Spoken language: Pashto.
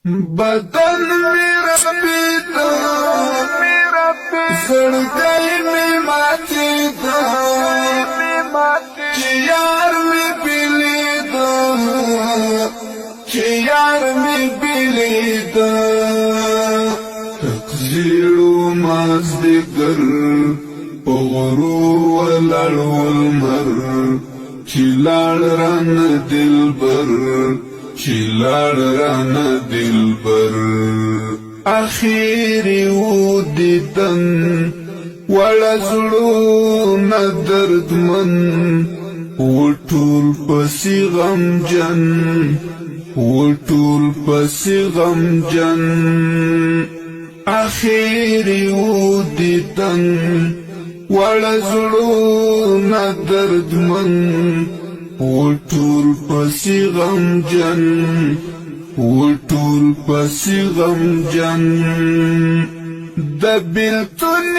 بدن میرا پیتا زړګی می ماتې دا چې یار می پیلی دا چې یار می پیلی دا تقزیړو مازدګر په غرور ولاړ ولمر چې لاړ رانه دلبر چې لاړ رانه دلبر اخیری و دیدن وړه زړونه دردمن وټول پسې غمجن وټول پسې غمجن اخیری و دیدن وړه زړونه دردمن وټول پسې غمجن وټول پسې غمجن د بیلتون